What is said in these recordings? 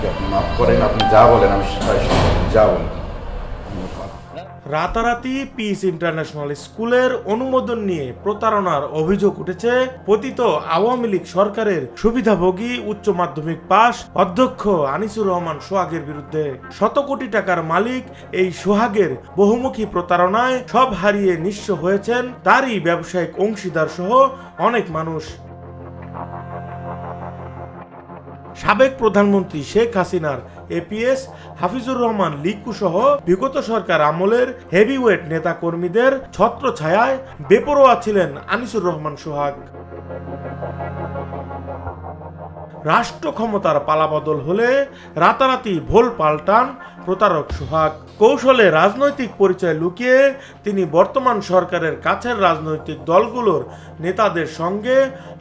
আমাকে আপনি মাফ করেন, আপনি যা বলেন আমি তাই শুনবো, যা বলেন। রাতারাতি পিস ইন্টারন্যাশনাল স্কুলের অনুমোদন নিয়ে প্রতারণার অভিযোগ উঠেছে পতিত আওয়ামী লীগ সরকারের সুবিধাভোগী উচ্চ মাধ্যমিক পাস অধ্যক্ষ আনিসুর রহমান সোহাগের বিরুদ্ধে। শত কোটি টাকার মালিক এই সোহাগের বহুমুখী প্রতারণায় সব হারিয়ে নিঃস্ব হয়েছেন তারই ব্যবসায়িক অংশীদার সহ অনেক মানুষ। সাবেক প্রধানমন্ত্রী শেখ হাসিনার এপিএস হাফিজুর রহমান লিকু সহ বিগত সরকার আমলের হেভিওয়েট নেতা কর্মীদের ছত্রছায়ায় বেপরোয়া ছিলেন আনিসুর রহমান সোহাগ। রাষ্ট্র ক্ষমতার পালাবদল হলে রাতারাতি ভোল পাল্টান প্রতারক সোহাগ। কৌশলে রাজনৈতিক পরিচয় লুকিয়ে তিনি বর্তমান সরকারের কাছের রাজনৈতিক দলগুলোর নেতাদের সঙ্গে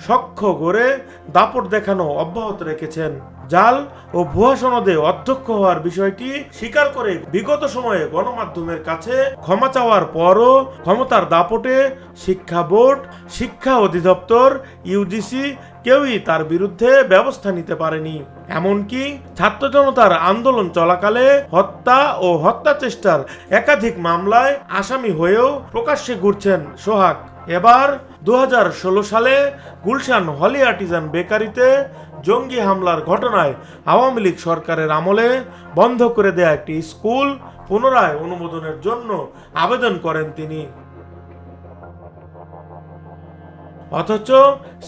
সখ্য গড়ে দাপট দেখানো অব্যাহত রেখেছেন। জাল ও ভুয়া সনদে অধ্যক্ষ হওয়ার বিষয়টি স্বীকার করে বিগত সময়ে গণমাধ্যমের কাছে ক্ষমা চাওয়ার পরও ক্ষমতার দাপটে শিক্ষা বোর্ড, শিক্ষা অধিদপ্তর, ইউজিসি কেউই তার বিরুদ্ধে ব্যবস্থা নিতে পারেনি। এমনকি ছাত্র জনতার আন্দোলন চলাকালে হত্যা ও হত্যা চেষ্টার একাধিক মামলায় আসামি হয়েও প্রকাশ্যে ঘুরছেন সোহাগ। এবার 2016 সালে গুলশান হলি আর্টিজান বেকারিতে জঙ্গি হামলার ঘটনায় আওয়ামী লীগ সরকারের আমলে বন্ধ করে দেয়া একটি স্কুল পুনরায় অনুমোদনের জন্য আবেদন করেন তিনি। অথচ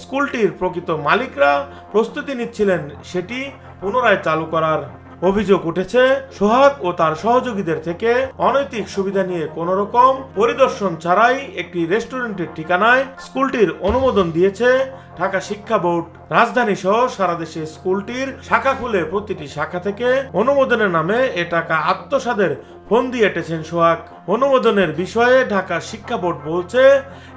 স্কুলটির প্রকৃত মালিকরা প্রস্তুতি নিচ্ছিলেন সেটি পুনরায় চালু করার। অভিযোগ উঠেছে সোহাগ ও তার সহযোগীদের থেকে অনৈতিক সুবিধা নিয়ে কোনো রকম পরিদর্শন ছাড়াই একটি রেস্টুরেন্টের ঠিকানায় স্কুলটির অনুমোদন দিয়েছে ঢাকা শিক্ষা বোর্ড। রাজধানী সহ সারা দেশে স্কুলটির শাখা খুলে প্রতিটি শাখা থেকে অনুমোদনের নামে এ টাকা আত্মসাদের ফন্দি এঁটেছেন সোহাগ। অনুমোদনের বিষয়ে ঢাকা শিক্ষা বোর্ড বলছে,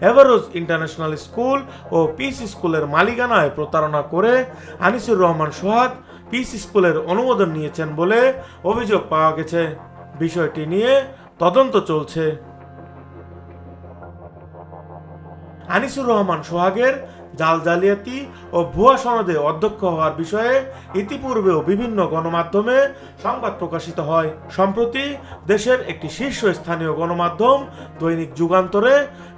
এভারোজ ইন্টারন্যাশনাল স্কুল ও পিস স্কুলের মালিকানায় প্রতারণা করে আনিসুর রহমান সোহাগ পিস স্কুলের অনুমোদন নিয়েছেন বলে অভিযোগ পাওয়া গেছে। বিষয়টি নিয়ে তদন্ত চলছে। আনিসুর রহমান সোহাগের জাল জালিয়াতি ও ভুয়া সনদে অধ্যক্ষ হওয়ার বিষয়ে ইতিপূর্বেও বিভিন্ন গণমাধ্যমে সংবাদ প্রকাশিত হয়। সম্প্রতি দেশের একটি শীর্ষস্থানীয় গণমাধ্যম দৈনিক যুগান্তরে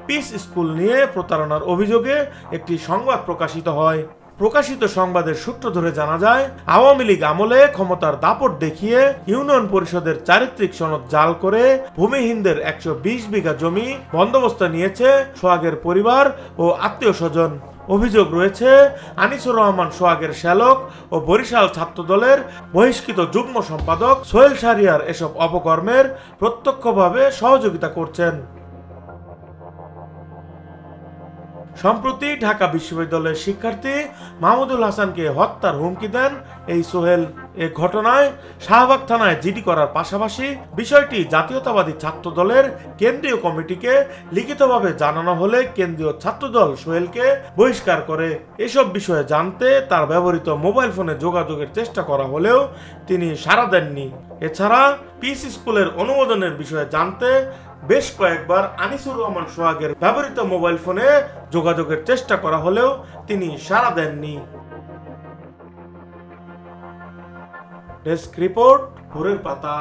পিস স্কুল নিয়ে প্রতারণার অভিযোগে একটি সংবাদ প্রকাশিত হয়। প্রকাশিত সংবাদের সূত্র ধরে জানা যায়, আওয়ামী লীগ আমলে ক্ষমতার দাপট দেখিয়ে ইউনিয়ন পরিষদের চারিত্রিক সনদ জাল করে ভূমিহীনদের 120 বিঘা জমি বন্দোবস্ত নিয়েছে সোহাগের পরিবার ও আত্মীয় স্বজন। অভিযোগ রয়েছে আনিসুর রহমান সোহাগের শ্যালক ও বরিশাল ছাত্রদলের বহিষ্কৃত যুগ্ম সম্পাদক সোহেল শাহরিয়ার এসব অপকর্মের প্রত্যক্ষভাবে সহযোগিতা করছেন। সম্প্রতি ঢাকা বিশ্ববিদ্যালয়ের শিক্ষার্থী মাহমুদুল হাসানকে হত্যার হুমকি দেন এই সোহেল। এ ঘটনায় শাহবাগ থানায় জিডি করার পাশাপাশি বিষয়টি জাতীয়তাবাদী ছাত্র দলের কেন্দ্রীয় কমিটিকে লিখিতভাবে জানানো হলে কেন্দ্রীয় ছাত্রদল সোহেলকে বহিষ্কার করে। এসব বিষয়ে জানতে তার ব্যবহৃত মোবাইল ফোনে যোগাযোগের চেষ্টা করা হলেও তিনি সাড়া দেননি। এছাড়া পিস স্কুলের অনুমোদনের বিষয়ে জানতে বেশ কয়েকবার আনিসুর রহমান সোহাগের ব্যবহৃত মোবাইল ফোনে যোগাযোগের চেষ্টা করা হলেও তিনি সাড়া দেননি। ডেস্ক রিপোর্ট, ভোরের পাতা।